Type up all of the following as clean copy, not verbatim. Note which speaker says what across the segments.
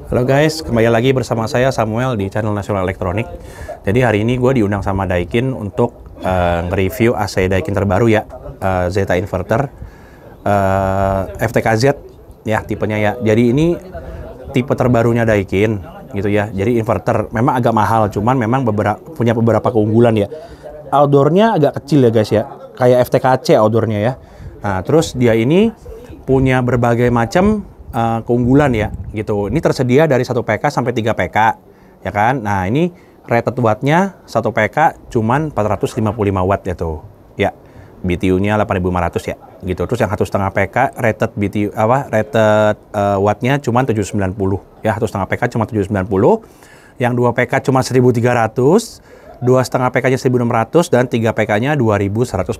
Speaker 1: Halo guys, kembali lagi bersama saya Samuel di channel Nasional Elektronik. Jadi hari ini gue diundang sama Daikin untuk nge-review AC Daikin terbaru ya, Zeta Inverter FTKZ ya tipenya ya. Jadi ini tipe terbarunya Daikin gitu ya. Jadi inverter memang agak mahal, cuman memang punya beberapa keunggulan ya. Outdoornya agak kecil ya guys ya, kayak FTKC outdoornya ya. Nah terus dia ini punya berbagai macam keunggulan ya gitu. Ini tersedia dari 1 PK sampai 3 PK ya kan. Nah ini rated wattnya 1 PK cuman 455 watt ya tuh ya. BTU-nya 8500 ya gitu. Terus yang 1,5 PK rated BTU wattnya cuma 790 ya. 1,5 PK cuma 790. Yang 2 PK cuma 1300. 2,5 PK-nya 1.600 dan 3 PK-nya 2.140.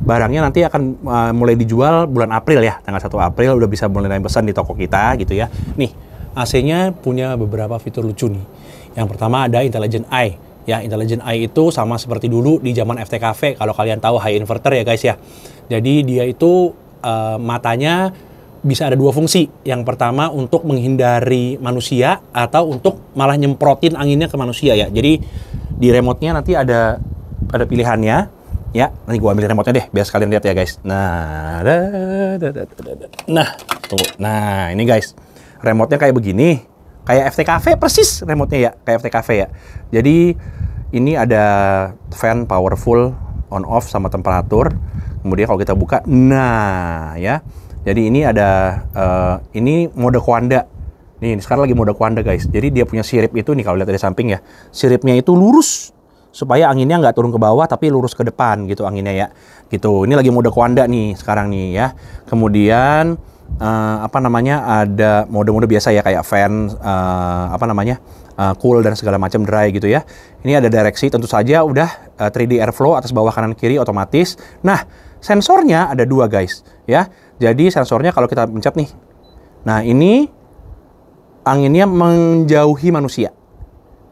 Speaker 1: Barangnya nanti akan mulai dijual bulan April ya, tanggal 1 April udah bisa mulai pesan di toko kita gitu ya. Nih, AC-nya punya beberapa fitur lucu nih. Yang pertama ada Intelligent Eye. Ya, Intelligent Eye itu sama seperti dulu di zaman FTKV kalau kalian tahu high inverter ya guys ya. Jadi dia itu matanya bisa ada 2 fungsi. Yang pertama untuk menghindari manusia atau untuk malah nyemprotin anginnya ke manusia ya. Jadi di remote-nya nanti ada pilihannya ya. Nanti gua ambil remote-nya deh biar sekalian lihat ya guys. Nah, tunggu. Nah, ini guys. Remote-nya kayak begini. Kayak FTKV persis remote-nya ya, kayak FTKV ya. Jadi ini ada fan powerful on off sama temperatur. Kemudian kalau kita buka, nah ya. Jadi ini ada ini mode Quanda. Nih, sekarang lagi mode Quanda guys. Jadi dia punya sirip itu nih kalau lihat dari samping ya. Siripnya itu lurus supaya anginnya nggak turun ke bawah tapi lurus ke depan gitu anginnya ya. Gitu. Ini lagi mode Quanda nih sekarang nih ya. Kemudian ada mode-mode biasa ya kayak fan cool dan segala macam dry gitu ya. Ini ada direksi tentu saja udah 3D airflow atas bawah kanan kiri otomatis. Nah, sensornya ada 2 guys ya. Jadi sensornya kalau kita pencet nih. Nah, ini anginnya menjauhi manusia.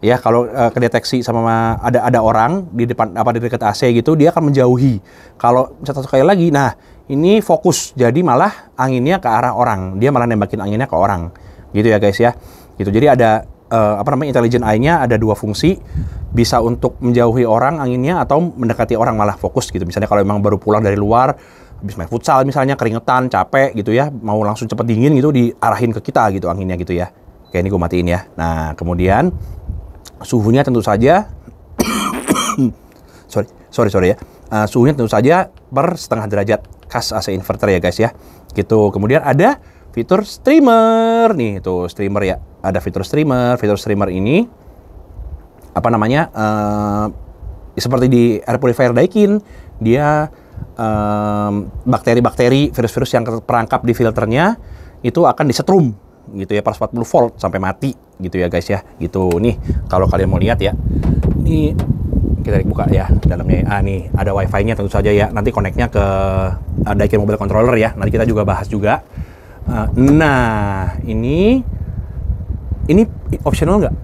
Speaker 1: Ya, kalau kedeteksi sama ada orang di depan di dekat AC gitu, dia akan menjauhi. Kalau satu kali lagi, nah ini fokus. Jadi malah anginnya ke arah orang. Dia malah nembakin anginnya ke orang. Gitu ya guys ya. Gitu. Jadi ada Intelligent Eye-nya ada 2 fungsi. Bisa untuk menjauhi orang anginnya atau mendekati orang malah fokus gitu. Misalnya kalau memang baru pulang dari luar, habis main futsal misalnya, keringetan, capek gitu ya, mau langsung cepet dingin gitu, diarahin ke kita gitu anginnya gitu ya. Oke, ini gue matiin ya. Nah, kemudian suhunya tentu saja sorry ya. Suhunya tentu saja per setengah derajat khas AC inverter ya guys ya. Gitu. Kemudian ada fitur streamer nih, tuh streamer ya. Ada fitur streamer. Fitur streamer ini seperti di air purifier Daikin, dia bakteri-bakteri, virus-virus yang terperangkap di filternya itu akan disetrum gitu ya, 440 volt sampai mati gitu ya guys ya. Gitu nih, kalau kalian mau lihat ya. Ini kita buka ya dalamnya. Nih ada wifi-nya tentu saja ya. Nanti connect-nya ke Daikin Mobile Controller ya. Nanti kita juga bahas juga. Nah, ini optional nggak?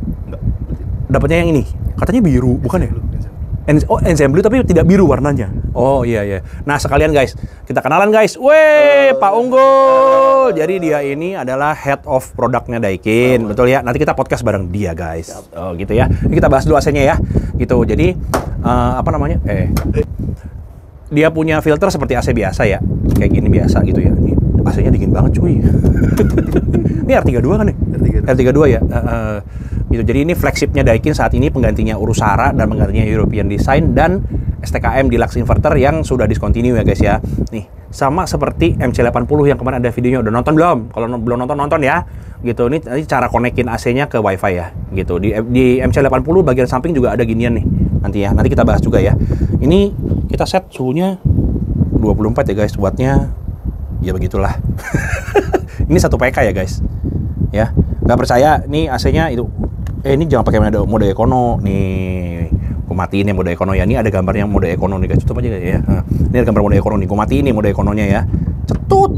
Speaker 1: Dapatnya yang ini. Katanya biru, bukan ya? Ensemble tapi tidak biru warnanya. Oh iya. Nah sekalian guys, kita kenalan guys. Weh, Pak Unggul. Jadi dia ini adalah head of produknya Daikin, betul ya? Nanti kita podcast bareng dia guys. Oh gitu ya. Ini kita bahas dulu AC-nya ya. Gitu. Jadi dia punya filter seperti AC biasa ya, kayak gini biasa gitu ya. Ini AC-nya dingin banget cuy. Ini R32 kan nih? R32 ya. Gitu. Jadi ini flagshipnya Daikin saat ini, penggantinya Urusara dan penggantinya European Design dan STKM Deluxe Inverter yang sudah discontinue ya guys ya. Nih, sama seperti MC80 yang kemarin ada videonya. Udah nonton belum? Kalau belum nonton ya. Gitu. Ini nanti cara konekin AC-nya ke WiFi ya. Gitu. Di MC80 bagian samping juga ada ginian nih. Nanti ya. Nanti kita bahas juga ya. Ini kita set suhunya 24 ya guys. Wattnya ya begitulah. Ini 1 PK ya guys. Ya. Nggak percaya nih AC-nya itu ini jangan pakai mode ekono nih. Gue matiin ya mode ekono ya. Ini ada gambarnya mode ekono nih guys. Tutup aja ya. Ini ada gambar mode ekono nih. Gue matiin nih mode ekononya ya. Cetut.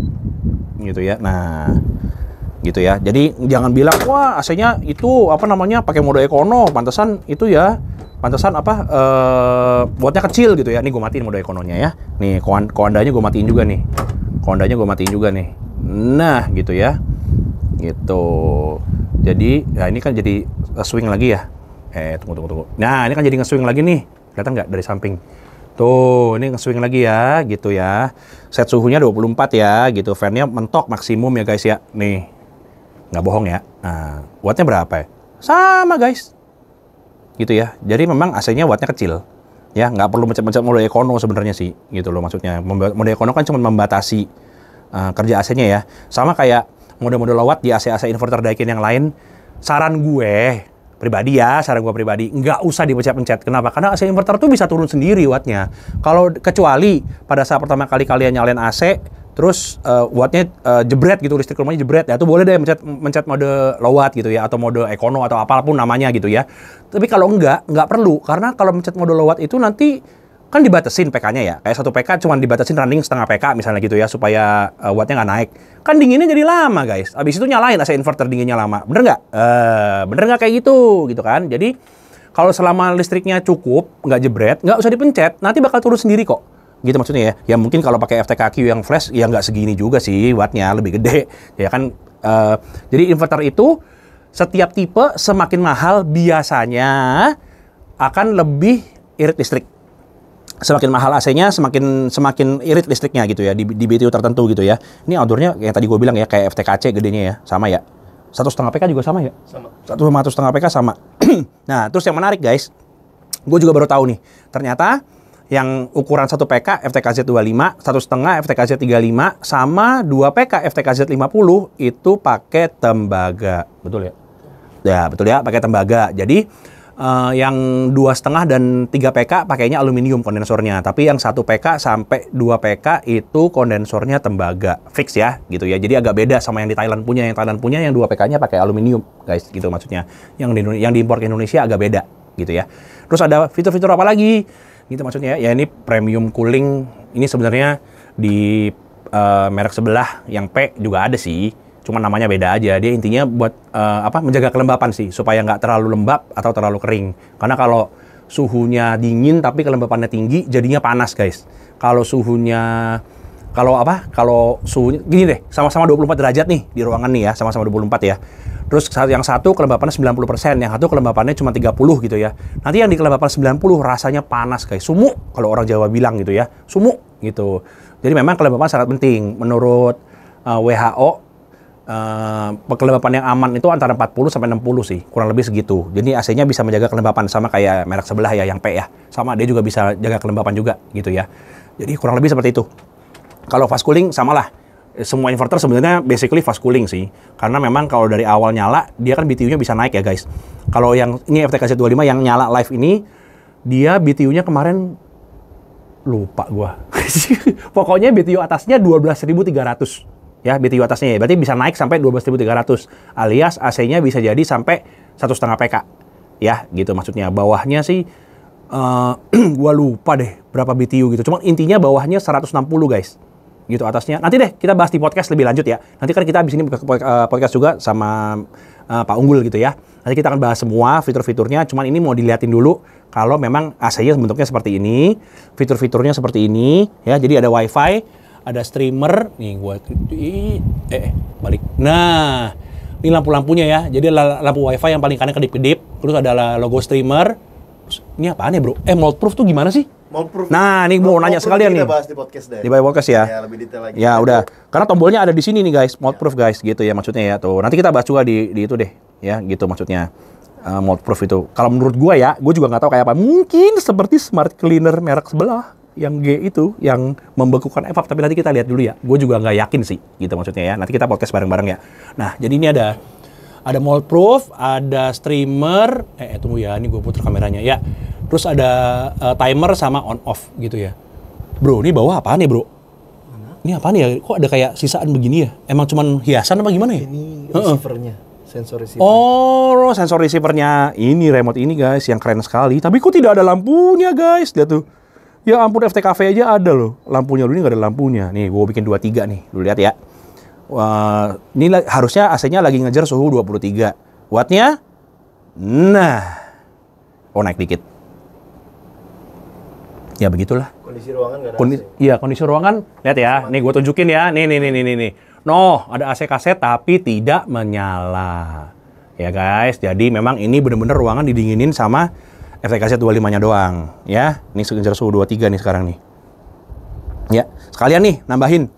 Speaker 1: Gitu ya. Nah, gitu ya. Jadi jangan bilang wah AC-nya itu pakai mode ekono. Pantesan itu ya. Pantesan wattnya kecil gitu ya. Nih gue matiin mode ekononya ya. Nih koandanya gue matiin juga nih. Koandanya gue matiin juga nih. Nah, gitu ya. Gitu. Jadi, ya ini kan jadi swing lagi ya. Tunggu. Nah, ini kan jadi nge-swing lagi nih. Kelihatan nggak dari samping? Tuh, ini nge-swing lagi ya, gitu ya. Set suhunya 24 ya, gitu. Fan-nya mentok maksimum ya guys ya. Nih, nggak bohong ya. Nah, wattnya berapa ya? Sama guys. Gitu ya. Jadi memang AC-nya wattnya kecil. Ya, nggak perlu mencet-mencet mode ekono sebenarnya sih. Gitu loh maksudnya. Mode ekono kan cuma membatasi kerja AC-nya ya. Sama kayak mode-mode low watt di AC-AC inverter Daikin yang lain. Saran gue pribadi, nggak usah dipencet-pencet. Kenapa? Karena AC inverter tuh bisa turun sendiri wattnya. Kalau kecuali pada saat pertama kali kalian nyalain AC, terus wattnya jebret gitu, listrik rumahnya jebret, ya itu boleh deh mencet mode low watt gitu ya, atau mode ekono atau apapun namanya gitu ya. Tapi kalau nggak perlu, karena kalau mencet mode low watt itu nanti kan dibatasin PK-nya ya. Kayak 1 PK cuma dibatasin running setengah PK misalnya gitu ya, supaya wattnya nggak naik. Kan dinginnya jadi lama guys. Abis itu nyalain AC inverter dinginnya lama. Bener nggak? Bener nggak kayak gitu kan. Jadi kalau selama listriknya cukup, nggak jebret, nggak usah dipencet, nanti bakal turun sendiri kok. Gitu maksudnya ya. Ya mungkin kalau pakai FTKQ yang flash, ya nggak segini juga sih wattnya, lebih gede. Ya kan. Jadi inverter itu setiap tipe semakin mahal biasanya akan lebih irit listrik. Semakin mahal AC-nya, semakin irit listriknya gitu ya, di BTU tertentu gitu ya. Ini outdoornya yang tadi gue bilang ya, kayak FTKC gedenya ya, sama ya. 1,5 PK juga sama ya? Sama. 1,5 PK sama. Nah, terus yang menarik guys, gue juga baru tahu nih, ternyata yang ukuran 1 PK FTKZ 25, 1,5 FTKZ 35, sama 2 PK FTKZ 50 itu pakai tembaga. Betul ya? Ya, betul ya, pakai tembaga. Jadi yang 2,5 dan 3 PK pakainya aluminium kondensornya, tapi yang 1 PK sampai 2 PK itu kondensornya tembaga fix ya, gitu ya. Jadi agak beda sama yang di Thailand punya. Yang Thailand punya yang 2 PK-nya pakai aluminium, guys, gitu maksudnya. Yang diimpor ke Indonesia agak beda, gitu ya. Terus ada fitur-fitur apa lagi? Gitu maksudnya ya. Ini premium cooling. Ini sebenarnya di merek sebelah yang P juga ada sih. Cuma namanya beda aja. Dia intinya buat menjaga kelembapan sih, supaya nggak terlalu lembab atau terlalu kering. Karena kalau suhunya dingin tapi kelembapannya tinggi, jadinya panas guys. Kalau suhunya gini deh, sama-sama 24 derajat nih di ruangan nih ya, sama-sama 24 ya. Terus yang satu kelembapannya 90%, yang satu kelembapannya cuma 30 gitu ya. Nanti yang di kelembapan 90 rasanya panas guys. Sumuk kalau orang Jawa bilang gitu ya. Sumuk gitu. Jadi memang kelembapan sangat penting. Menurut WHO kelembapan yang aman itu antara 40 sampai 60 sih, kurang lebih segitu. Jadi AC-nya bisa menjaga kelembapan, sama kayak merek sebelah ya, yang P ya. Sama dia juga bisa jaga kelembapan juga gitu ya. Jadi kurang lebih seperti itu. Kalau fast cooling samalah. Semua inverter sebenarnya basically fast cooling sih. Karena memang kalau dari awal nyala, dia kan BTU-nya bisa naik ya guys. Kalau yang ini FTKZ 25 yang nyala live ini, dia BTU-nya kemarin lupa gua. Pokoknya BTU atasnya 12.300. Ya, BTU atasnya ya, berarti bisa naik sampai 12.300, alias AC-nya bisa jadi sampai 1,5 PK. Ya, gitu maksudnya. Bawahnya sih, gua lupa deh berapa BTU gitu. Cuma intinya bawahnya 160 guys. Gitu atasnya. Nanti deh kita bahas di podcast lebih lanjut ya. Nanti kan kita abis ini podcast juga sama Pak Unggul gitu ya. Nanti kita akan bahas semua fitur-fiturnya, cuman ini mau dilihatin dulu kalau memang AC-nya bentuknya seperti ini, fitur-fiturnya seperti ini, ya. Jadi ada WiFi, ada streamer, nih gua balik. Nah, ini lampu-lampunya ya. Jadi lampu WiFi yang paling kanan kedip-kedip, terus ada logo streamer. Terus, ini apaan ya, Bro? Moldproof tuh gimana sih?
Speaker 2: Moldproof.
Speaker 1: Nah, ini mau nanya sekalian nih.
Speaker 2: Kita bahas di podcast deh.
Speaker 1: Di podcast ya.
Speaker 2: Ya, lebih detail lagi.
Speaker 1: Ya, udah. Karena tombolnya ada di sini nih, guys. Moldproof, guys, gitu ya maksudnya ya. Tuh, nanti kita bahas juga di itu deh, ya, gitu maksudnya. Moldproof itu. Kalau menurut gua ya, gua juga nggak tahu kayak apa. Mungkin seperti smart cleaner merek sebelah. Yang G itu, yang membekukan evap, tapi nanti kita lihat dulu ya. Gue juga nggak yakin sih, gitu maksudnya ya. Nanti kita podcast bareng-bareng ya. Nah, jadi ini ada moldproof, ada streamer, tunggu ya, ini gue putar kameranya ya. Terus ada timer sama on off gitu ya. Bro, ini bawah apaan ya bro? Ini apaan ya? Kok ada kayak sisaan begini ya? Emang cuman hiasan apa gimana ya?
Speaker 2: Ini receivernya, sensor receiver.
Speaker 1: Oh, sensor receivernya. Ini remote ini guys, yang keren sekali. Tapi kok tidak ada lampunya guys? Lihat tuh. Ya ampun, FTKV aja ada loh lampunya, dulu ini nggak ada lampunya. Nih, gue bikin 23 nih, lu lihat ya. Ini harusnya AC-nya lagi ngejar suhu 23. Wattnya, nah, naik dikit. Ya begitulah.
Speaker 2: Kondisi ruangan nggak ada AC.
Speaker 1: Iya, kondisi ruangan, lihat ya. Nih, gue tunjukin ya. Nih. No, ada AC kaset tapi tidak menyala. Ya guys, jadi memang ini bener-bener ruangan didinginin sama FTKZ 25-nya doang. Ya, ini sekitar suhu 23 nih sekarang nih. Ya, sekalian nih nambahin.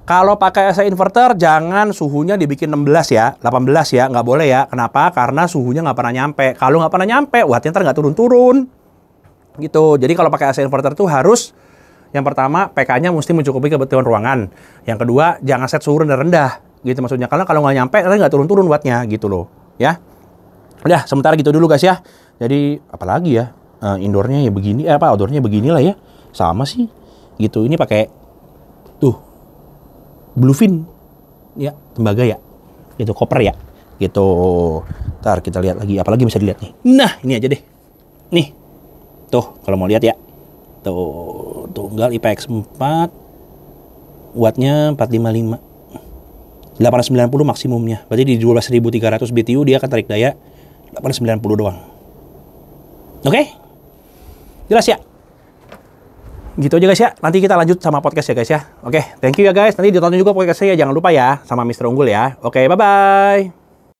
Speaker 1: Kalau pakai AC inverter, jangan suhunya dibikin 16 ya, 18 ya, nggak boleh ya. Kenapa? Karena suhunya nggak pernah nyampe. Kalau nggak pernah nyampe, wattnya ntar nggak turun-turun. Gitu. Jadi kalau pakai AC inverter tuh harus yang pertama, PK-nya mesti mencukupi kebutuhan ruangan. Yang kedua, jangan set suhu rendah-rendah. Gitu maksudnya. Karena kalau nggak nyampe, nanti nggak turun-turun wattnya gitu loh. Ya. Udah, sementara gitu dulu guys ya. Jadi, apalagi ya. Indoornya ya begini, outdoornya beginilah ya. Sama sih. Gitu. Ini pakai, tuh, Bluefin. Ya, tembaga ya. Gitu, koper ya. Gitu. Ntar kita lihat lagi. Apalagi bisa dilihat nih. Nah, ini aja deh. Nih. Tuh, kalau mau lihat ya. Tuh, tunggal IPX 4 wattnya 455 890 maksimumnya, berarti di 12.300 BTU dia akan tarik daya 890 doang. Oke? Jelas ya? Gitu aja guys ya, nanti kita lanjut sama podcast ya guys ya. Oke, thank you ya guys, nanti ditonton juga podcastnya ya, jangan lupa ya, sama Mr. Unggul ya. Oke, bye-bye.